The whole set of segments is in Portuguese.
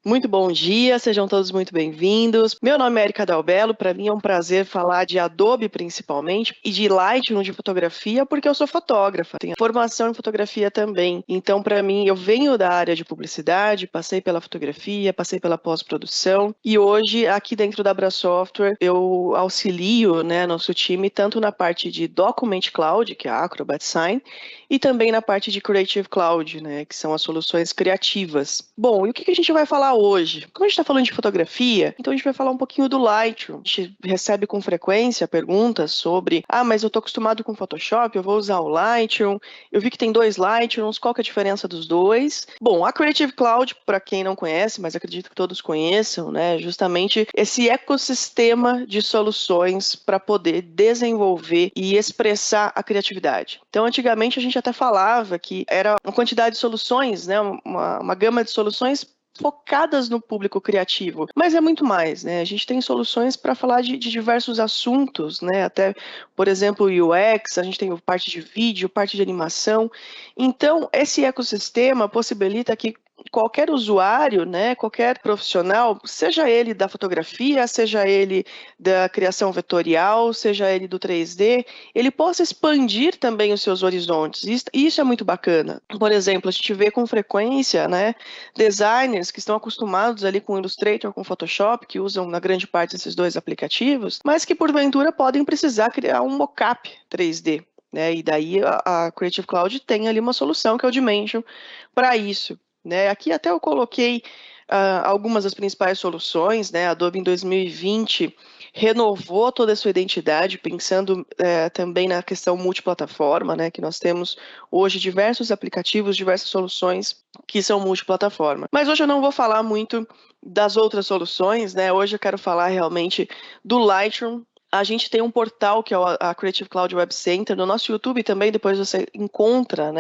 Muito bom dia, sejam todos muito bem-vindos. Meu nome é Erika Dalbello, para mim é um prazer falar de Adobe principalmente e de Lightroom de fotografia, porque eu sou fotógrafa, tenho formação em fotografia também. Então, para mim, eu venho da área de publicidade, passei pela fotografia, passei pela pós-produção e hoje, aqui dentro da Abra Software, eu auxilio, nosso time tanto na parte de Document Cloud, que é a Acrobat Sign, e também na parte de Creative Cloud, que são as soluções criativas. Bom, e o que a gente vai falar hoje? Como a gente está falando de fotografia, então a gente vai falar um pouquinho do Lightroom. A gente recebe com frequência perguntas sobre, mas eu estou acostumado com Photoshop, eu vou usar o Lightroom, eu vi que tem dois Lightrooms, qual que é a diferença dos dois? Bom, a Creative Cloud, para quem não conhece, mas acredito que todos conheçam, justamente esse ecossistema de soluções para poder desenvolver e expressar a criatividade. Então, antigamente a gente até falava que era uma quantidade de soluções, uma gama de soluções focadas no público criativo, mas é muito mais, A gente tem soluções para falar de diversos assuntos, Até, por exemplo, UX, a gente tem parte de vídeo, parte de animação. Então, esse ecossistema possibilita que qualquer usuário, qualquer profissional, seja ele da fotografia, seja ele da criação vetorial, seja ele do 3D, ele possa expandir também os seus horizontes. E isso é muito bacana. Por exemplo, a gente vê com frequência, designers que estão acostumados ali com Illustrator, com Photoshop, que usam na grande parte esses dois aplicativos, mas que porventura podem precisar criar um mockup 3D. E daí a Creative Cloud tem ali uma solução que é o Dimension para isso. Aqui até eu coloquei algumas das principais soluções, A Adobe em 2020 renovou toda a sua identidade, pensando também na questão multiplataforma, que nós temos hoje diversos aplicativos, diversas soluções que são multiplataforma. Mas hoje eu não vou falar muito das outras soluções, Hoje eu quero falar realmente do Lightroom. A gente tem um portal que é a Creative Cloud Web Center. No nosso YouTube também, depois você encontra,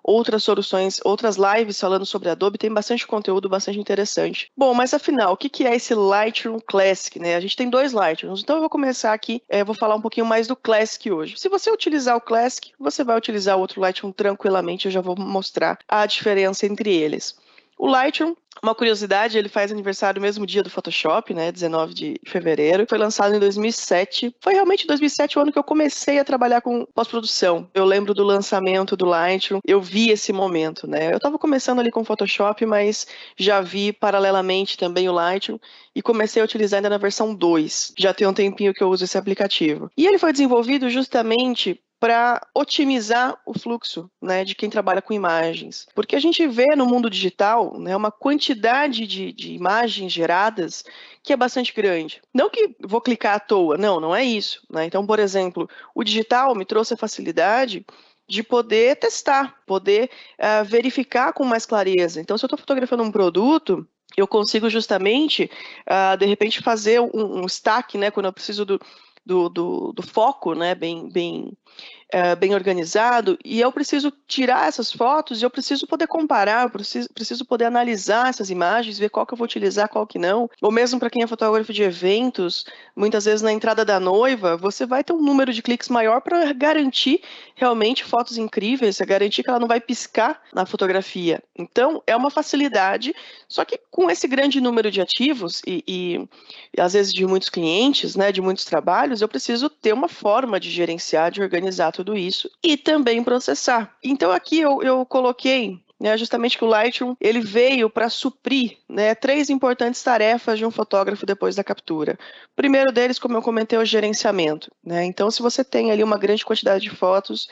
outras soluções, outras lives falando sobre Adobe. Tem bastante conteúdo, bastante interessante. Bom, mas afinal, o que é esse Lightroom Classic, A gente tem dois Lightrooms. Então eu vou começar aqui, vou falar um pouquinho mais do Classic hoje. Se você utilizar o Classic, você vai utilizar o outro Lightroom tranquilamente. Eu já vou mostrar a diferença entre eles. O Lightroom, uma curiosidade, ele faz aniversário no mesmo dia do Photoshop, 19 de fevereiro. Foi lançado em 2007. Foi realmente em 2007 o ano que eu comecei a trabalhar com pós-produção. Eu lembro do lançamento do Lightroom, eu vi esse momento, Eu estava começando ali com Photoshop, mas já vi paralelamente também o Lightroom e comecei a utilizar ainda na versão 2. Já tem um tempinho que eu uso esse aplicativo. E ele foi desenvolvido justamente para otimizar o fluxo, de quem trabalha com imagens. Porque a gente vê no mundo digital, uma quantidade de imagens geradas que é bastante grande. Não que vou clicar à toa, não é isso. Então, por exemplo, o digital me trouxe a facilidade de poder testar, poder verificar com mais clareza. Então, se eu estou fotografando um produto, eu consigo justamente, de repente, fazer um stack, quando eu preciso do foco, bem organizado, e eu preciso tirar essas fotos e eu preciso poder comparar, eu preciso poder analisar essas imagens, ver qual que eu vou utilizar, qual que não. Ou mesmo para quem é fotógrafo de eventos, muitas vezes na entrada da noiva, você vai ter um número de cliques maior para garantir realmente fotos incríveis, garantir que ela não vai piscar na fotografia. Então, é uma facilidade, só que com esse grande número de ativos e às vezes de muitos clientes, de muitos trabalhos, eu preciso ter uma forma de gerenciar, de organizar tudo isso e também processar. Então aqui eu coloquei justamente que o Lightroom ele veio para suprir três importantes tarefas de um fotógrafo depois da captura. O primeiro deles, como eu comentei, é o gerenciamento. Então, se você tem ali uma grande quantidade de fotos,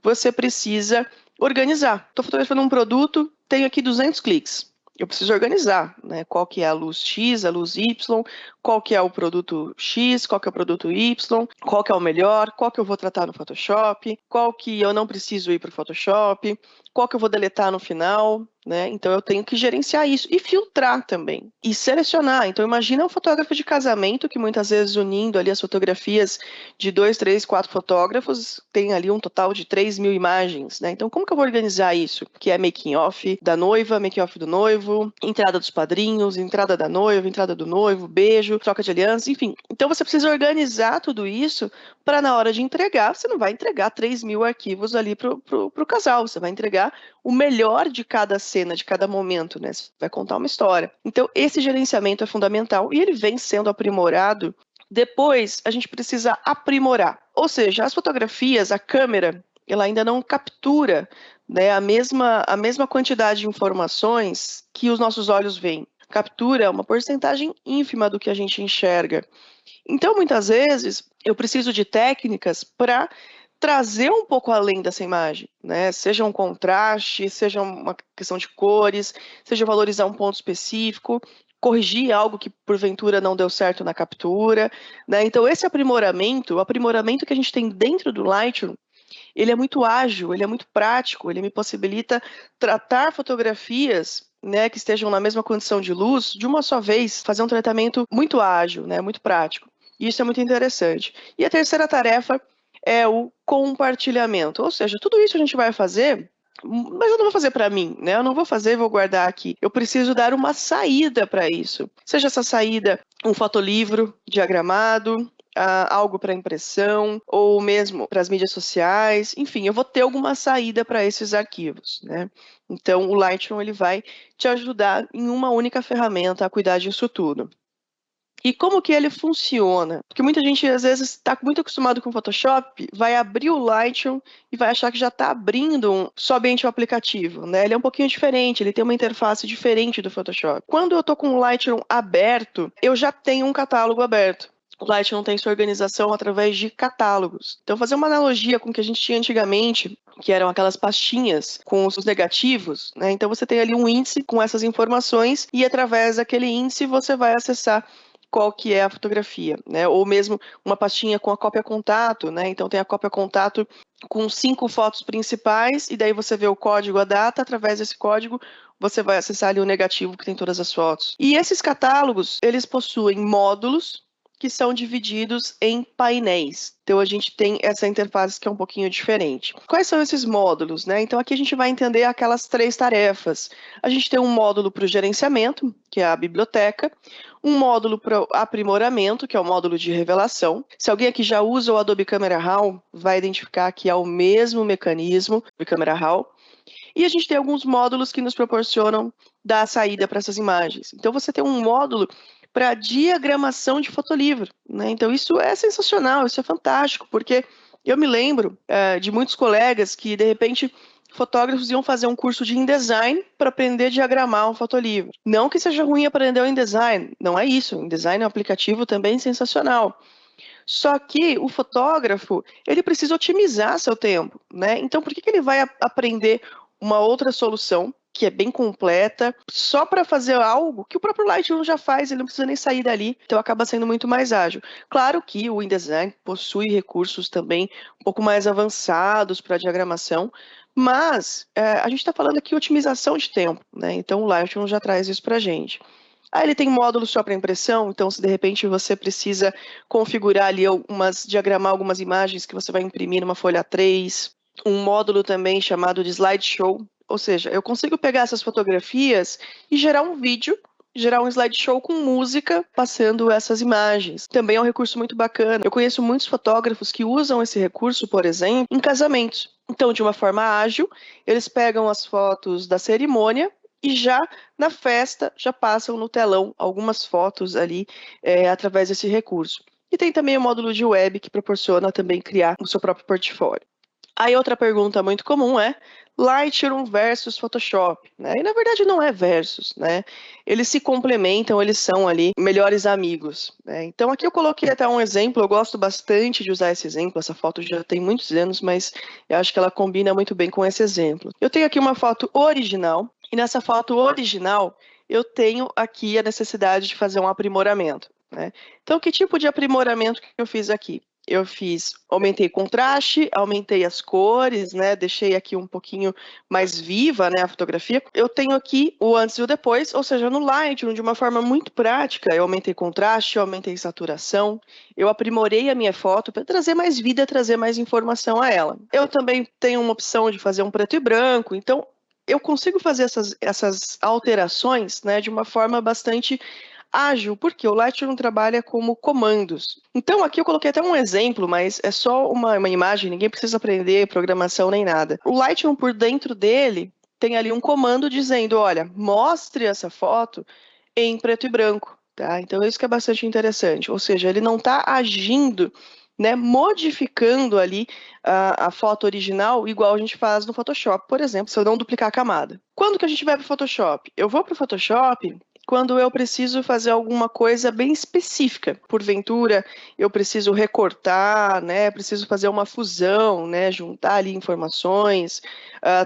você precisa organizar. Estou fotografando um produto, tenho aqui 200 cliques. Eu preciso organizar, qual que é a luz X, a luz Y, qual que é o produto X, qual que é o produto Y, qual que é o melhor, qual que eu vou tratar no Photoshop, qual que eu não preciso ir para o Photoshop, qual que eu vou deletar no final, Então eu tenho que gerenciar isso e filtrar também e selecionar. Então imagina um fotógrafo de casamento que muitas vezes unindo ali as fotografias de 2, 3, 4 fotógrafos tem ali um total de 3.000 imagens, Então como que eu vou organizar isso? Que é making off da noiva, making off do noivo, entrada dos padrinhos, entrada da noiva, entrada do noivo, beijo, troca de aliança, enfim. Então você precisa organizar tudo isso para na hora de entregar, você não vai entregar 3.000 arquivos ali pro casal, você vai entregar o melhor de cada cena, de cada momento, né? Você vai contar uma história. Então, esse gerenciamento é fundamental e ele vem sendo aprimorado. Depois, a gente precisa aprimorar. Ou seja, as fotografias, a câmera, ela ainda não captura, né, a mesma quantidade de informações que os nossos olhos veem. Captura uma porcentagem ínfima do que a gente enxerga. Então, muitas vezes, eu preciso de técnicas para trazer um pouco além dessa imagem, né? Seja um contraste, seja uma questão de cores, seja valorizar um ponto específico, corrigir algo que porventura não deu certo na captura, né? Então, esse aprimoramento, o aprimoramento que a gente tem dentro do Lightroom, ele é muito ágil, ele é muito prático, ele me possibilita tratar fotografias, né, que estejam na mesma condição de luz de uma só vez, fazer um tratamento muito ágil, né, muito prático. E isso é muito interessante. E a terceira tarefa é o compartilhamento, ou seja, tudo isso a gente vai fazer, mas eu não vou fazer para mim, né? Eu não vou fazer e vou guardar aqui. Eu preciso dar uma saída para isso. Seja essa saída um fotolivro diagramado, algo para impressão, ou mesmo para as mídias sociais, enfim, eu vou ter alguma saída para esses arquivos, né? Então, o Lightroom ele vai te ajudar em uma única ferramenta a cuidar disso tudo. E como que ele funciona? Porque muita gente, às vezes, está muito acostumado com o Photoshop, vai abrir o Lightroom e vai achar que já está abrindo somente o aplicativo, né? Ele é um pouquinho diferente, ele tem uma interface diferente do Photoshop. Quando eu estou com o Lightroom aberto, eu já tenho um catálogo aberto. O Lightroom tem sua organização através de catálogos. Então, fazer uma analogia com o que a gente tinha antigamente, que eram aquelas pastinhas com os negativos, né? Então, você tem ali um índice com essas informações e, através daquele índice, você vai acessar qual que é a fotografia, né? Ou mesmo uma pastinha com a cópia contato, né? Então, tem a cópia contato com 5 fotos principais e daí você vê o código, a data, através desse código você vai acessar ali o negativo que tem todas as fotos. E esses catálogos, eles possuem módulos que são divididos em painéis. Então, a gente tem essa interface que é um pouquinho diferente. Quais são esses módulos, né? Então, aqui a gente vai entender aquelas 3 tarefas. A gente tem um módulo para o gerenciamento, que é a biblioteca, um módulo para o aprimoramento, que é o módulo de revelação. Se alguém aqui já usa o Adobe Camera Raw, vai identificar que é o mesmo mecanismo do Camera Raw. E a gente tem alguns módulos que nos proporcionam dar saída para essas imagens. Então, você tem um módulo para diagramação de fotolivro, né? Então, isso é sensacional, isso é fantástico, porque eu me lembro de muitos colegas que, de repente, fotógrafos iam fazer um curso de InDesign para aprender a diagramar um fotolivro. Não que seja ruim aprender o InDesign, não é isso. O InDesign é um aplicativo também sensacional. Só que o fotógrafo, ele precisa otimizar seu tempo, né? Então, por que ele vai aprender uma outra solução que é bem completa, só para fazer algo que o próprio Lightroom já faz, ele não precisa nem sair dali, então acaba sendo muito mais ágil. Claro que o InDesign possui recursos também um pouco mais avançados para diagramação, mas a gente está falando aqui de otimização de tempo, né? Então o Lightroom já traz isso para a gente. Aí ele tem módulo só para impressão, então se de repente você precisa configurar ali diagramar algumas imagens que você vai imprimir numa folha A3, um módulo também chamado de slideshow, ou seja, eu consigo pegar essas fotografias e gerar um vídeo, gerar um slideshow com música passando essas imagens. Também é um recurso muito bacana. Eu conheço muitos fotógrafos que usam esse recurso, por exemplo, em casamentos. Então, de uma forma ágil, eles pegam as fotos da cerimônia e já na festa, já passam no telão algumas fotos ali através desse recurso. E tem também o módulo de web que proporciona também criar o seu próprio portfólio. Aí outra pergunta muito comum é Lightroom versus Photoshop, né? E na verdade não é versus, né? Eles se complementam, eles são ali melhores amigos, né? Então aqui eu coloquei até um exemplo, eu gosto bastante de usar esse exemplo, essa foto já tem muitos anos, mas eu acho que ela combina muito bem com esse exemplo. Eu tenho aqui uma foto original, e nessa foto original eu tenho aqui a necessidade de fazer um aprimoramento, né? Então que tipo de aprimoramento que eu fiz aqui? Aumentei contraste, aumentei as cores, né? Deixei aqui um pouquinho mais viva, né, a fotografia. Eu tenho aqui o antes e o depois, ou seja, no Lightroom, de uma forma muito prática, eu aumentei contraste, eu aumentei saturação, eu aprimorei a minha foto para trazer mais vida, trazer mais informação a ela. Eu também tenho uma opção de fazer um preto e branco, então eu consigo fazer essas alterações, né, de uma forma bastante ágil, porque o Lightroom trabalha como comandos. Então, aqui eu coloquei até um exemplo, mas é só uma imagem, ninguém precisa aprender programação nem nada. O Lightroom, por dentro dele, tem ali um comando dizendo, olha, mostre essa foto em preto e branco, tá? Então isso que é bastante interessante, ou seja, ele não está agindo, né, modificando ali a foto original igual a gente faz no Photoshop, por exemplo, se eu não duplicar a camada. Quando que a gente vai para o Photoshop? Eu vou para o Photoshop quando eu preciso fazer alguma coisa bem específica. Porventura, eu preciso recortar, né? Preciso fazer uma fusão, né? Juntar ali informações,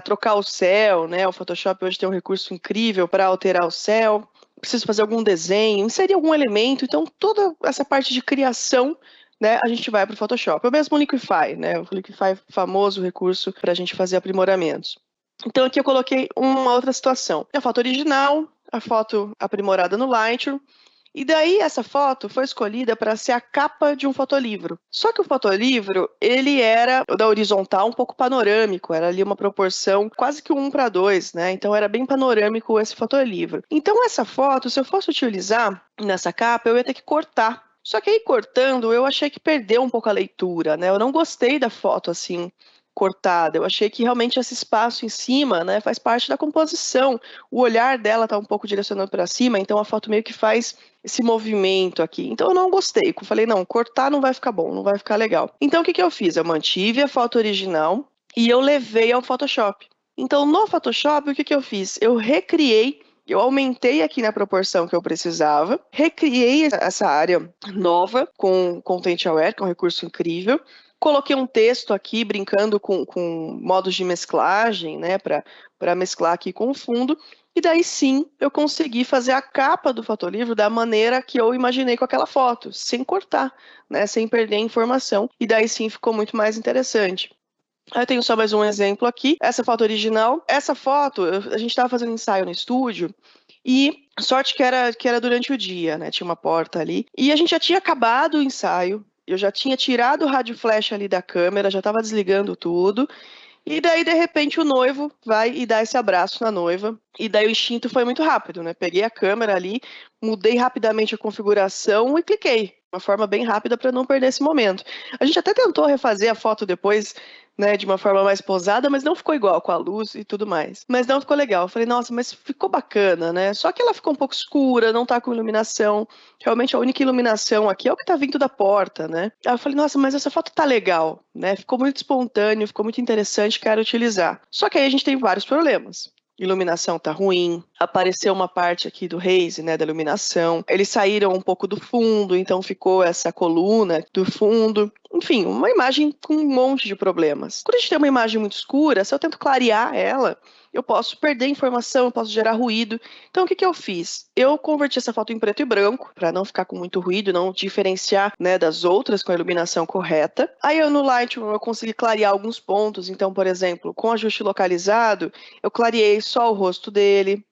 trocar o céu, né? O Photoshop hoje tem um recurso incrível para alterar o céu. Preciso fazer algum desenho, inserir algum elemento. Então, toda essa parte de criação, né, a gente vai para o Photoshop. É o mesmo Liquify, né? O Liquify é famoso recurso para a gente fazer aprimoramentos. Então, aqui eu coloquei uma outra situação. A foto original, a foto aprimorada no Lightroom, e daí essa foto foi escolhida para ser a capa de um fotolivro. Só que o fotolivro, ele era da horizontal um pouco panorâmico, era ali uma proporção quase que 1:2, né? Então era bem panorâmico esse fotolivro. Então essa foto, se eu fosse utilizar nessa capa, eu ia ter que cortar. Só que aí cortando, eu achei que perdeu um pouco a leitura, né? Eu não gostei da foto assim cortada. Eu achei que realmente esse espaço em cima, né, faz parte da composição. O olhar dela está um pouco direcionado para cima, então a foto meio que faz esse movimento aqui. Então eu não gostei. Eu falei, não, cortar não vai ficar bom, não vai ficar legal. Então o que que eu fiz? Eu mantive a foto original e eu levei ao Photoshop. Então no Photoshop, o que que eu fiz? Eu recriei. Eu aumentei aqui na proporção que eu precisava, recriei essa área nova com Content Aware, que é um recurso incrível. Coloquei um texto aqui, brincando com modos de mesclagem, né, para mesclar aqui com o fundo. E daí sim, eu consegui fazer a capa do fotolivro da maneira que eu imaginei com aquela foto, sem cortar, né, sem perder a informação. E daí sim ficou muito mais interessante. Eu tenho só mais um exemplo aqui. Essa foto original. Essa foto, a gente estava fazendo ensaio no estúdio e sorte que era durante o dia, né? Tinha uma porta ali. E a gente já tinha acabado o ensaio. Eu já tinha tirado o rádio flash ali da câmera, já estava desligando tudo. E daí, de repente, o noivo vai e dá esse abraço na noiva. E daí o instinto foi muito rápido, né? Peguei a câmera ali, mudei rapidamente a configuração e cliquei. Uma forma bem rápida para não perder esse momento. A gente até tentou refazer a foto depois, né, de uma forma mais posada, mas não ficou igual com a luz e tudo mais. Mas não ficou legal. Eu falei, nossa, mas ficou bacana, né? Só que ela ficou um pouco escura, não tá com iluminação. Realmente a única iluminação aqui é o que tá vindo da porta, né? Aí eu falei, nossa, mas essa foto tá legal, né? Ficou muito espontâneo, ficou muito interessante, quero utilizar. Só que aí a gente tem vários problemas. Iluminação tá ruim, apareceu uma parte aqui do haze, né, da iluminação. Eles saíram um pouco do fundo, então ficou essa coluna do fundo. Enfim, uma imagem com um monte de problemas. Quando a gente tem uma imagem muito escura, se eu tento clarear ela, eu posso perder informação, eu posso gerar ruído. Então, o que que eu fiz? Eu converti essa foto em preto e branco, para não ficar com muito ruído, não diferenciar, né, das outras com a iluminação correta. Aí, eu no Lightroom, eu consegui clarear alguns pontos. Então, por exemplo, com ajuste localizado, eu clareei só o rosto dele.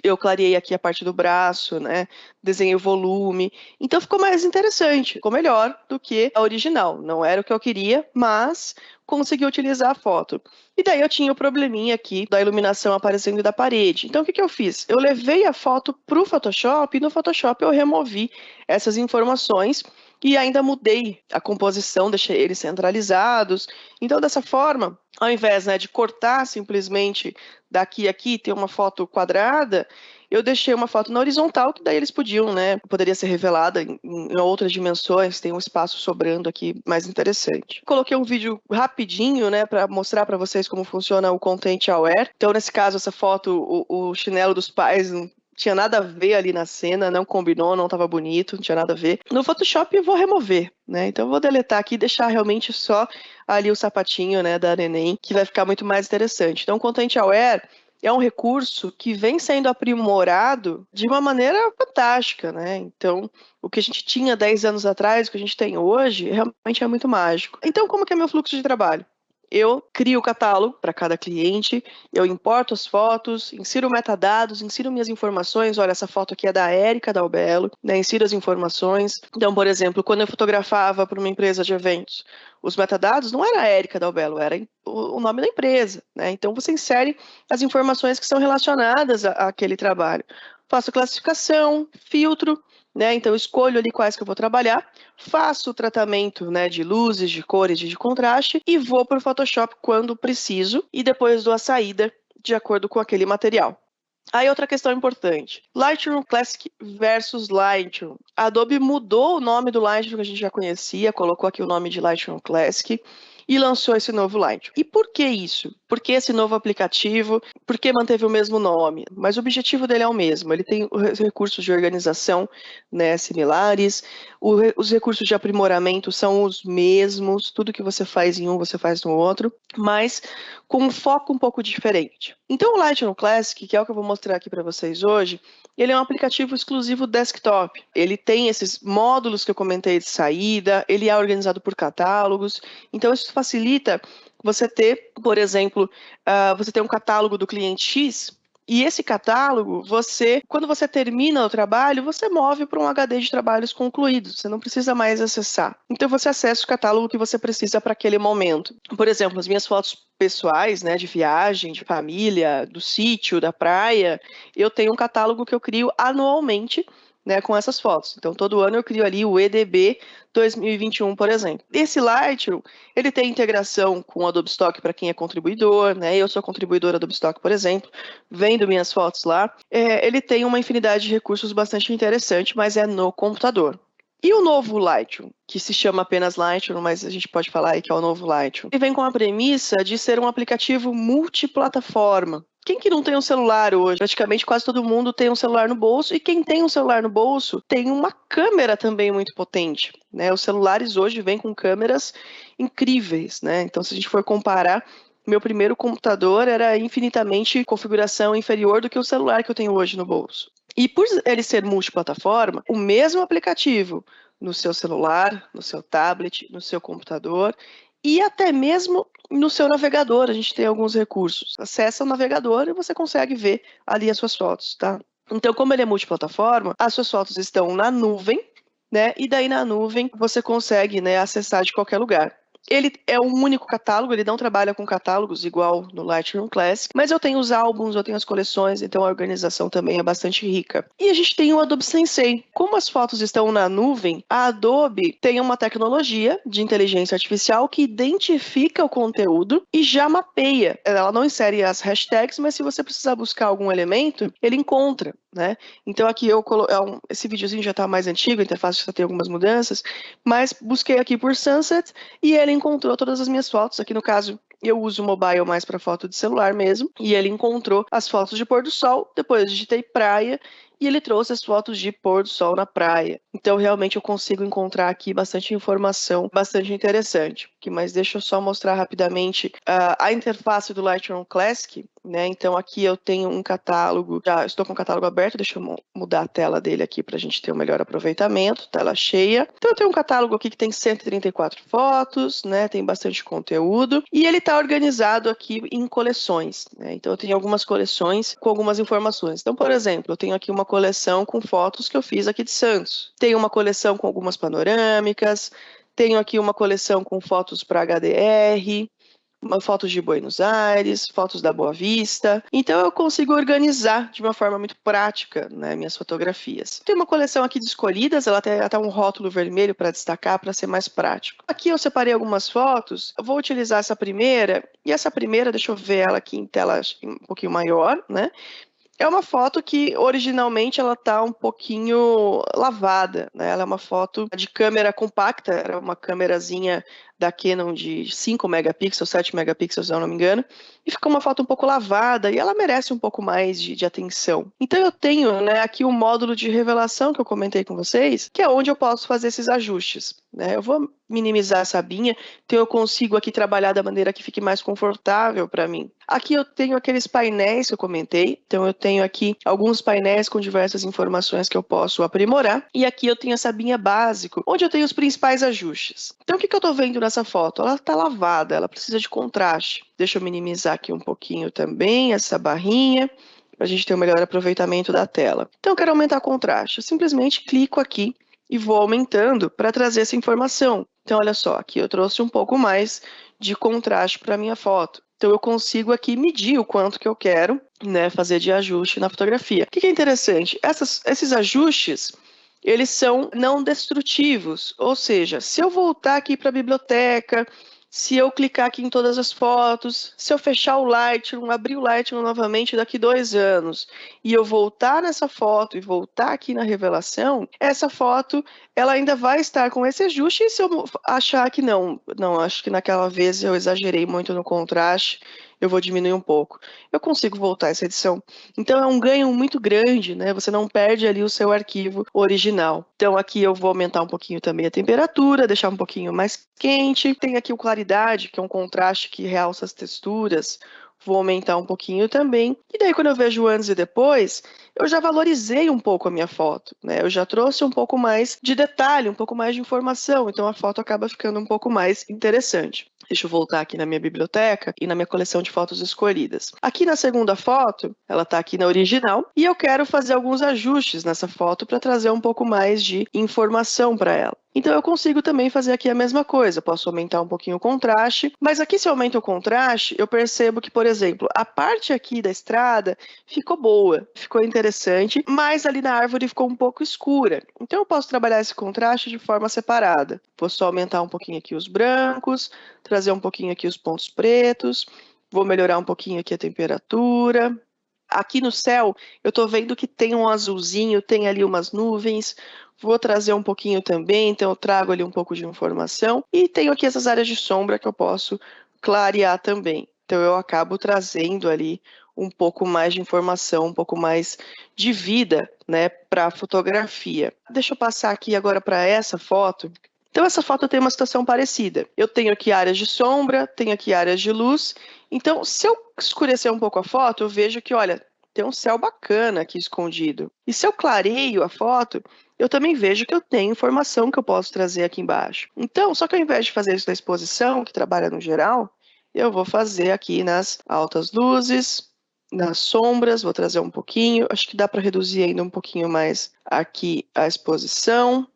Eu clareei aqui a parte do braço, né? Desenhei o volume. Então ficou mais interessante, ficou melhor do que a original. Não era o que eu queria, mas consegui utilizar a foto. E daí eu tinha o probleminha aqui da iluminação aparecendo da parede. Então o que que eu fiz? Eu levei a foto para o Photoshop e no Photoshop eu removi essas informações e ainda mudei a composição, deixei eles centralizados. Então dessa forma, ao invés, né, de cortar simplesmente daqui a aqui, ter uma foto quadrada, eu deixei uma foto na horizontal, que daí eles podiam, né, poderia ser revelada em outras dimensões, tem um espaço sobrando aqui mais interessante. Coloquei um vídeo rapidinho, né, para mostrar para vocês como funciona o Content Aware. Então, nesse caso, essa foto, o chinelo dos pais não tinha nada a ver ali na cena, não combinou, não estava bonito, não tinha nada a ver. No Photoshop eu vou remover, né? Então eu vou deletar aqui e deixar realmente só ali o sapatinho, né, da neném, que vai ficar muito mais interessante. Então, o Content Aware é um recurso que vem sendo aprimorado de uma maneira fantástica, né? Então, o que a gente tinha 10 anos atrás, o que a gente tem hoje, realmente é muito mágico. Então, como que é meu fluxo de trabalho? Eu crio o catálogo para cada cliente, eu importo as fotos, insiro metadados, insiro minhas informações. Olha, essa foto aqui é da Érica Dalbello, né? Insiro as informações. Então, por exemplo, quando eu fotografava para uma empresa de eventos, os metadados não era a Érica Dalbello, era o nome da empresa, né? Então, você insere as informações que são relacionadas àquele trabalho. Faço classificação, filtro, né? Então, eu escolho ali quais que eu vou trabalhar, faço o tratamento, né, de luzes, de cores, de contraste e vou para o Photoshop quando preciso e depois dou a saída de acordo com aquele material. Aí outra questão importante, Lightroom Classic versus Lightroom. A Adobe mudou o nome do Lightroom que a gente já conhecia, colocou aqui o nome de Lightroom Classic e lançou esse novo Lightroom. E por que isso? Por que esse novo aplicativo? Por que manteve o mesmo nome? Mas o objetivo dele é o mesmo, ele tem os recursos de organização, né, similares, os recursos de aprimoramento são os mesmos, tudo que você faz em um, você faz no outro, mas com um foco um pouco diferente. Então o Lightroom Classic, que é o que eu vou mostrar aqui para vocês hoje, ele é um aplicativo exclusivo desktop. Ele tem esses módulos que eu comentei de saída, ele é organizado por catálogos, então isso facilita você ter, por exemplo, você ter um catálogo do cliente X, e esse catálogo, quando você termina o trabalho, você move para um HD de trabalhos concluídos, você não precisa mais acessar. Então você acessa o catálogo que você precisa para aquele momento. Por exemplo, as minhas fotos pessoais, né, de viagem, de família, do sítio, da praia, eu tenho um catálogo que eu crio anualmente, né, com essas fotos. Então, todo ano eu crio ali o EDB 2021, por exemplo. Esse Lightroom, ele tem integração com o Adobe Stock para quem é contribuidor, né? Eu sou contribuidora Adobe Stock, por exemplo, vendo minhas fotos lá. Ele tem uma infinidade de recursos bastante interessante, mas é no computador. E o novo Lightroom, que se chama apenas Lightroom, mas a gente pode falar aí que é o novo Lightroom, ele vem com a premissa de ser um aplicativo multiplataforma. Quem que não tem um celular hoje? Praticamente quase todo mundo tem um celular no bolso, e quem tem um celular no bolso tem uma câmera também muito potente, né? Os celulares hoje vêm com câmeras incríveis, né? Então, se a gente for comparar, meu primeiro computador era infinitamente configuração inferior do que o celular que eu tenho hoje no bolso. E por ele ser multiplataforma, o mesmo aplicativo no seu celular, no seu tablet, no seu computador e até mesmo no seu navegador, a gente tem alguns recursos. Acessa o navegador e você consegue ver ali as suas fotos, tá? Então, como ele é multiplataforma, as suas fotos estão na nuvem, né? E daí na nuvem você consegue, né, acessar de qualquer lugar. Ele é um único catálogo, ele não trabalha com catálogos igual no Lightroom Classic, mas eu tenho os álbuns, eu tenho as coleções, então a organização também é bastante rica. E a gente tem o Adobe Sensei. Como as fotos estão na nuvem, a Adobe tem uma tecnologia de inteligência artificial que identifica o conteúdo e já mapeia. Ela não insere as hashtags, mas se você precisar buscar algum elemento, ele encontra, né? Então aqui esse videozinho já está mais antigo, a interface já tem algumas mudanças, mas busquei aqui por Sunset e ele encontrou todas as minhas fotos. Aqui no caso, eu uso o mobile mais para foto de celular mesmo, e ele encontrou as fotos de pôr do sol, depois eu digitei praia, e ele trouxe as fotos de pôr do sol na praia. Então, realmente, eu consigo encontrar aqui bastante informação, bastante interessante. Mas deixa eu só mostrar rapidamente a interface do Lightroom Classic, né? Então, aqui eu tenho um catálogo, já estou com o catálogo aberto, deixa eu mudar a tela dele aqui para a gente ter um melhor aproveitamento, tela cheia. Então, eu tenho um catálogo aqui que tem 134 fotos, né? Tem bastante conteúdo, e ele está organizado aqui em coleções, né? Então, eu tenho algumas coleções com algumas informações. Então, por exemplo, eu tenho aqui uma coleção com fotos que eu fiz aqui de Santos. Tenho uma coleção com algumas panorâmicas, tenho aqui uma coleção com fotos para HDR, fotos de Buenos Aires, fotos da Boa Vista. Então eu consigo organizar de uma forma muito prática, né, minhas fotografias. Tem uma coleção aqui de escolhidas, ela tem até um rótulo vermelho para destacar, para ser mais prático. Aqui eu separei algumas fotos, eu vou utilizar essa primeira, e essa primeira, deixa eu ver ela aqui em tela um pouquinho maior, né? É uma foto que originalmente ela tá um pouquinho lavada, né? Ela é uma foto de câmera compacta, era uma câmerazinha da Canon de 5 megapixels, 7 megapixels, se eu não me engano, e ficou uma foto um pouco lavada, e ela merece um pouco mais de atenção. Então eu tenho, né, aqui um módulo de revelação que eu comentei com vocês, que é onde eu posso fazer esses ajustes, né? Eu vou minimizar essa abinha, então eu consigo aqui trabalhar da maneira que fique mais confortável para mim. Aqui eu tenho aqueles painéis que eu comentei, então eu tenho aqui alguns painéis com diversas informações que eu posso aprimorar, e aqui eu tenho essa abinha básico, onde eu tenho os principais ajustes. Então o que eu estou vendo nessa foto? Ela está lavada, ela precisa de contraste. Deixa eu minimizar aqui um pouquinho também essa barrinha, para a gente ter um melhor aproveitamento da tela. Então eu quero aumentar o contraste, eu simplesmente clico aqui e vou aumentando para trazer essa informação. Então olha só, aqui eu trouxe um pouco mais de contraste para a minha foto. Então eu consigo aqui medir o quanto que eu quero, né, fazer de ajuste na fotografia. O que é interessante? Esses ajustes, eles são não destrutivos, ou seja, se eu voltar aqui para a biblioteca, se eu clicar aqui em todas as fotos, se eu fechar o Lightroom, abrir o Lightroom novamente daqui 2 anos, e eu voltar nessa foto e voltar aqui na revelação, essa foto ela ainda vai estar com esse ajuste, e se eu achar que não, acho que naquela vez eu exagerei muito no contraste, eu vou diminuir um pouco. Eu consigo voltar essa edição. Então é um ganho muito grande, né? Você não perde ali o seu arquivo original. Então aqui eu vou aumentar um pouquinho também a temperatura, deixar um pouquinho mais quente. Tem aqui o claridade, que é um contraste que realça as texturas. Vou aumentar um pouquinho também. E daí, quando eu vejo o antes e depois, eu já valorizei um pouco a minha foto, né? Eu já trouxe um pouco mais de detalhe, um pouco mais de informação. Então, a foto acaba ficando um pouco mais interessante. Deixa eu voltar aqui na minha biblioteca e na minha coleção de fotos escolhidas. Aqui na segunda foto, ela está aqui na original, e eu quero fazer alguns ajustes nessa foto para trazer um pouco mais de informação para ela. Então eu consigo também fazer aqui a mesma coisa, posso aumentar um pouquinho o contraste, mas aqui se eu aumento o contraste, eu percebo que, por exemplo, a parte aqui da estrada ficou boa, ficou interessante, mas ali na árvore ficou um pouco escura. Então eu posso trabalhar esse contraste de forma separada. Vou só aumentar um pouquinho aqui os brancos, trazer um pouquinho aqui os pontos pretos, vou melhorar um pouquinho aqui a temperatura. Aqui no céu, eu estou vendo que tem um azulzinho, tem ali umas nuvens. Vou trazer um pouquinho também, então eu trago ali um pouco de informação. E tenho aqui essas áreas de sombra que eu posso clarear também. Então eu acabo trazendo ali um pouco mais de informação, um pouco mais de vida, né, para a fotografia. Deixa eu passar aqui agora para essa foto. Então essa foto tem uma situação parecida. Eu tenho aqui áreas de sombra, tenho aqui áreas de luz. Então, se eu escurecer um pouco a foto, eu vejo que, olha, tem um céu bacana aqui escondido. E se eu clareio a foto, eu também vejo que eu tenho informação que eu posso trazer aqui embaixo. Então, só que ao invés de fazer isso na exposição, que trabalha no geral, eu vou fazer aqui nas altas luzes, nas sombras, vou trazer um pouquinho. Acho que dá para reduzir ainda um pouquinho mais aqui a exposição.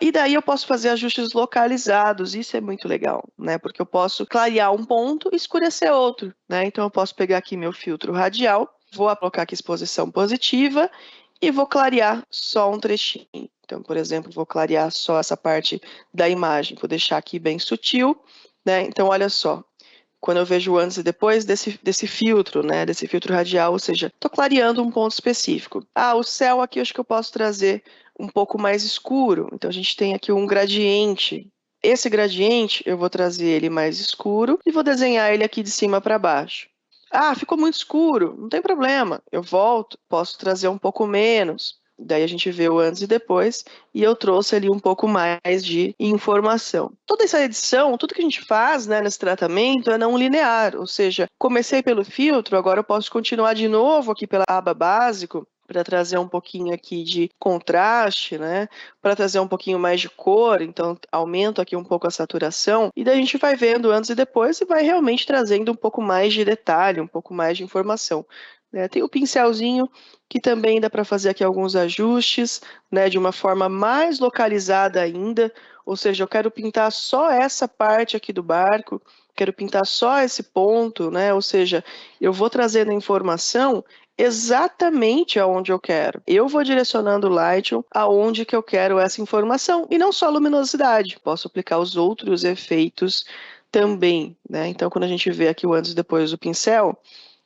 E daí eu posso fazer ajustes localizados, isso é muito legal, né? Porque eu posso clarear um ponto e escurecer outro, né? Então eu posso pegar aqui meu filtro radial, vou colocar aqui exposição positiva e vou clarear só um trechinho. Então, por exemplo, vou clarear só essa parte da imagem, vou deixar aqui bem sutil, né? Então, olha só, quando eu vejo o antes e depois desse filtro, né? Desse filtro radial, ou seja, estou clareando um ponto específico. Ah, o céu aqui eu acho que eu posso trazer um pouco mais escuro. Então, a gente tem aqui um gradiente. Esse gradiente, eu vou trazer ele mais escuro e vou desenhar ele aqui de cima para baixo. Ah, ficou muito escuro, não tem problema. Eu volto, posso trazer um pouco menos. Daí a gente vê o antes e depois, e eu trouxe ali um pouco mais de informação. Toda essa edição, tudo que a gente faz, né, nesse tratamento é não linear, ou seja, comecei pelo filtro, agora eu posso continuar de novo aqui pela aba básico, para trazer um pouquinho aqui de contraste, né? Para trazer um pouquinho mais de cor, então aumento aqui um pouco a saturação, e daí a gente vai vendo antes e depois e vai realmente trazendo um pouco mais de detalhe, um pouco mais de informação. Né? Tem o pincelzinho, que também dá para fazer aqui alguns ajustes, né? De uma forma mais localizada ainda, ou seja, eu quero pintar só essa parte aqui do barco, quero pintar só esse ponto, né? Ou seja, eu vou trazendo a informação exatamente aonde eu quero. Eu vou direcionando o Lightroom aonde que eu quero essa informação, e não só a luminosidade, posso aplicar os outros efeitos também, né? Então, quando a gente vê aqui o antes e depois do pincel,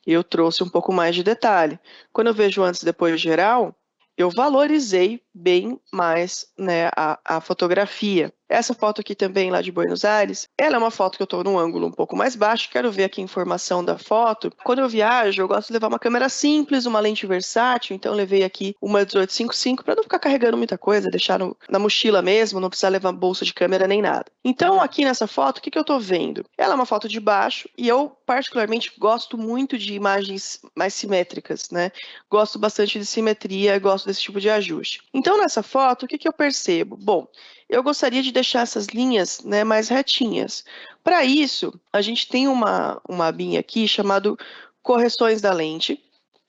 eu trouxe um pouco mais de detalhe. Quando eu vejo o antes e depois geral, eu valorizei bem mais, né, a fotografia. Essa foto aqui também, lá de Buenos Aires, ela é uma foto que eu estou num ângulo um pouco mais baixo, quero ver aqui a informação da foto. Quando eu viajo, eu gosto de levar uma câmera simples, uma lente versátil, então eu levei aqui uma 1855 para não ficar carregando muita coisa, deixar na mochila mesmo, não precisar levar bolsa de câmera nem nada. Então, aqui nessa foto, o que eu estou vendo? Ela é uma foto de baixo e eu, particularmente, gosto muito de imagens mais simétricas, né? Gosto bastante de simetria, gosto desse tipo de ajuste. Então, nessa foto, o que eu percebo? Bom, eu gostaria de deixar essas linhas, né, mais retinhas. Para isso, a gente tem uma abinha aqui chamada correções da lente,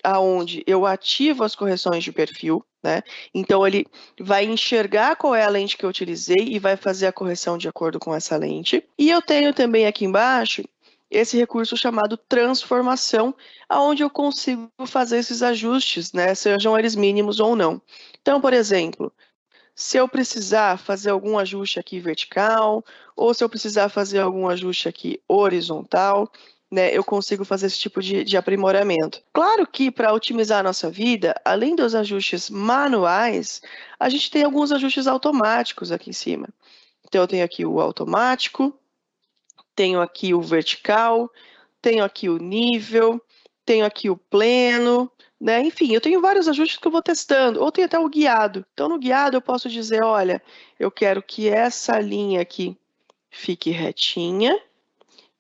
aonde eu ativo as correções de perfil, né? Então ele vai enxergar qual é a lente que eu utilizei e vai fazer a correção de acordo com essa lente. E eu tenho também aqui embaixo esse recurso chamado transformação, aonde eu consigo fazer esses ajustes, né, sejam eles mínimos ou não. Então, por exemplo, se eu precisar fazer algum ajuste aqui vertical, ou se eu precisar fazer algum ajuste aqui horizontal, né, eu consigo fazer esse tipo de aprimoramento. Claro que para otimizar a nossa vida, além dos ajustes manuais, a gente tem alguns ajustes automáticos aqui em cima. Então, eu tenho aqui o automático, tenho aqui o vertical, tenho aqui o nível, tenho aqui o pleno, né? Enfim, eu tenho vários ajustes que eu vou testando, ou tenho até o guiado. Então, no guiado eu posso dizer, olha, eu quero que essa linha aqui fique retinha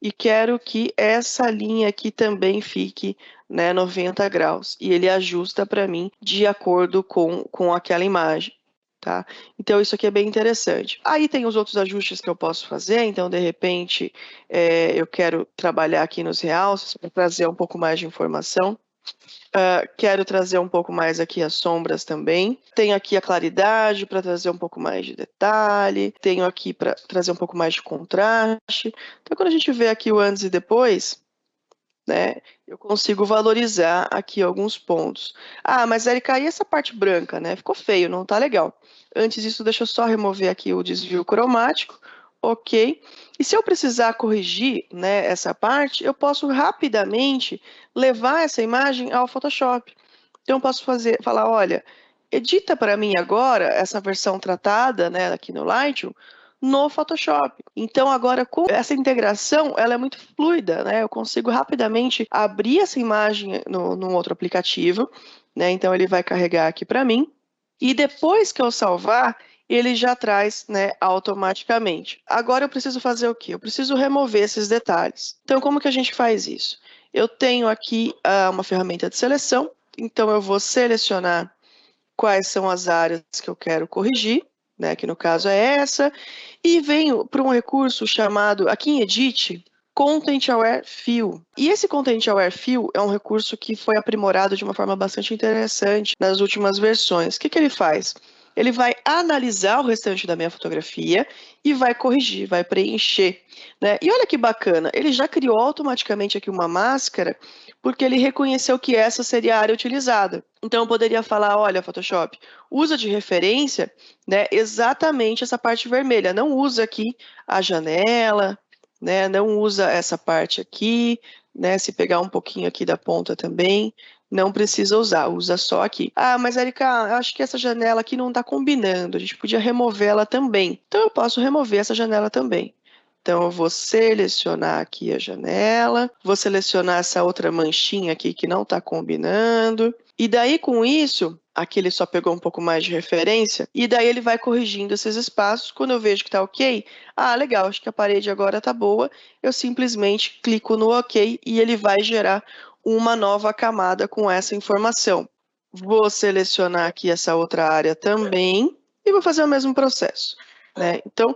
e quero que essa linha aqui também fique, né, 90 graus. E ele ajusta para mim de acordo com aquela imagem. Tá? Então, isso aqui é bem interessante. Aí tem os outros ajustes que eu posso fazer. Então, de repente, eu quero trabalhar aqui nos realces para trazer um pouco mais de informação. Quero trazer um pouco mais aqui as sombras também. Tenho aqui a claridade para trazer um pouco mais de detalhe. Tenho aqui para trazer um pouco mais de contraste. Então, quando a gente vê aqui o antes e depois, né, eu consigo valorizar aqui alguns pontos. Ah, mas Érica, e essa parte branca, né? Ficou feio, não tá legal. Antes disso, deixa eu só remover aqui o desvio cromático. Ok. E se eu precisar corrigir, né, essa parte, eu posso rapidamente levar essa imagem ao Photoshop. Então, eu posso falar, olha, edita para mim agora essa versão tratada, né, aqui no Lightroom, no Photoshop. Então, agora, com essa integração, ela é muito fluida, né? Eu consigo rapidamente abrir essa imagem num outro aplicativo, né? Então, ele vai carregar aqui para mim. E depois que eu salvar, ele já traz, né, automaticamente. Agora eu preciso fazer o quê? Eu preciso remover esses detalhes. Então, como que a gente faz isso? Eu tenho aqui uma ferramenta de seleção, então eu vou selecionar quais são as áreas que eu quero corrigir, né, que no caso é essa, e venho para um recurso chamado, aqui em Edit, Content Aware Fill. E esse Content Aware Fill é um recurso que foi aprimorado de uma forma bastante interessante nas últimas versões. O que ele faz? Ele vai analisar o restante da minha fotografia e vai corrigir, vai preencher, né? E olha que bacana, ele já criou automaticamente aqui uma máscara, porque ele reconheceu que essa seria a área utilizada. Então, eu poderia falar, olha, Photoshop, usa de referência, né, exatamente essa parte vermelha. Não usa aqui a janela, né, não usa essa parte aqui, né, se pegar um pouquinho aqui da ponta também, não precisa usar, usa só aqui. Ah, mas Erika, eu acho que essa janela aqui não está combinando, a gente podia remover ela também. Então, eu posso remover essa janela também. Então, eu vou selecionar aqui a janela, vou selecionar essa outra manchinha aqui que não está combinando. E daí, com isso, aqui ele só pegou um pouco mais de referência, e daí ele vai corrigindo esses espaços. Quando eu vejo que está ok, legal, acho que a parede agora está boa, eu simplesmente clico no ok e ele vai gerar uma nova camada com essa informação. Vou selecionar aqui essa outra área também e vou fazer o mesmo processo, né? Então,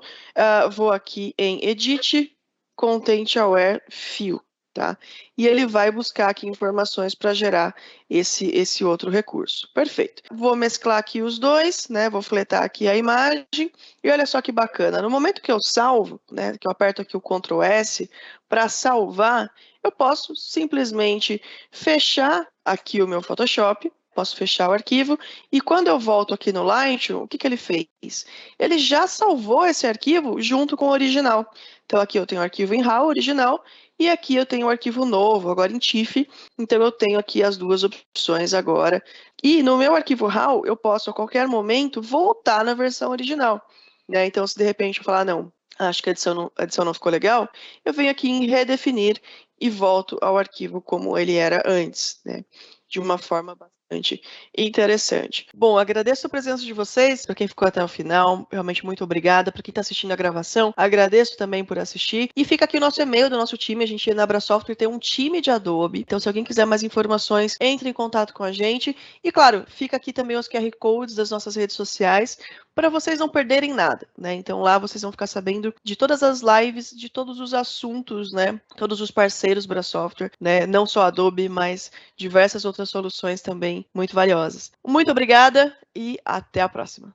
vou aqui em Edit, Content Aware Fill, tá? E ele vai buscar aqui informações para gerar esse outro recurso. Perfeito. Vou mesclar aqui os dois, né? Vou fletar aqui a imagem e olha só que bacana. No momento que eu salvo, né? Que eu aperto aqui o Ctrl S para salvar, eu posso simplesmente fechar aqui o meu Photoshop. Posso fechar o arquivo e quando eu volto aqui no Lightroom, o que ele fez? Ele já salvou esse arquivo junto com o original. Então aqui eu tenho o arquivo em RAW original e aqui eu tenho o arquivo novo, agora em TIFF. Então eu tenho aqui as duas opções agora. E no meu arquivo RAW eu posso a qualquer momento voltar na versão original, né? Então se de repente eu falar, não, acho que a edição não ficou legal, eu venho aqui em redefinir e volto ao arquivo como ele era antes, né? De uma forma bastante interessante. Bom, agradeço a presença de vocês, para quem ficou até o final, realmente muito obrigada. Para quem está assistindo a gravação, agradeço também por assistir. E fica aqui o nosso e-mail do nosso time, a gente na Abra Software tem um time de Adobe, então se alguém quiser mais informações, entre em contato com a gente. E claro, fica aqui também os QR Codes das nossas redes sociais, para vocês não perderem nada, né? Então lá vocês vão ficar sabendo de todas as lives, de todos os assuntos, né? Todos os parceiros Abra Software, né? Não só Adobe, mas diversas outras soluções também muito valiosas. Muito obrigada e até a próxima.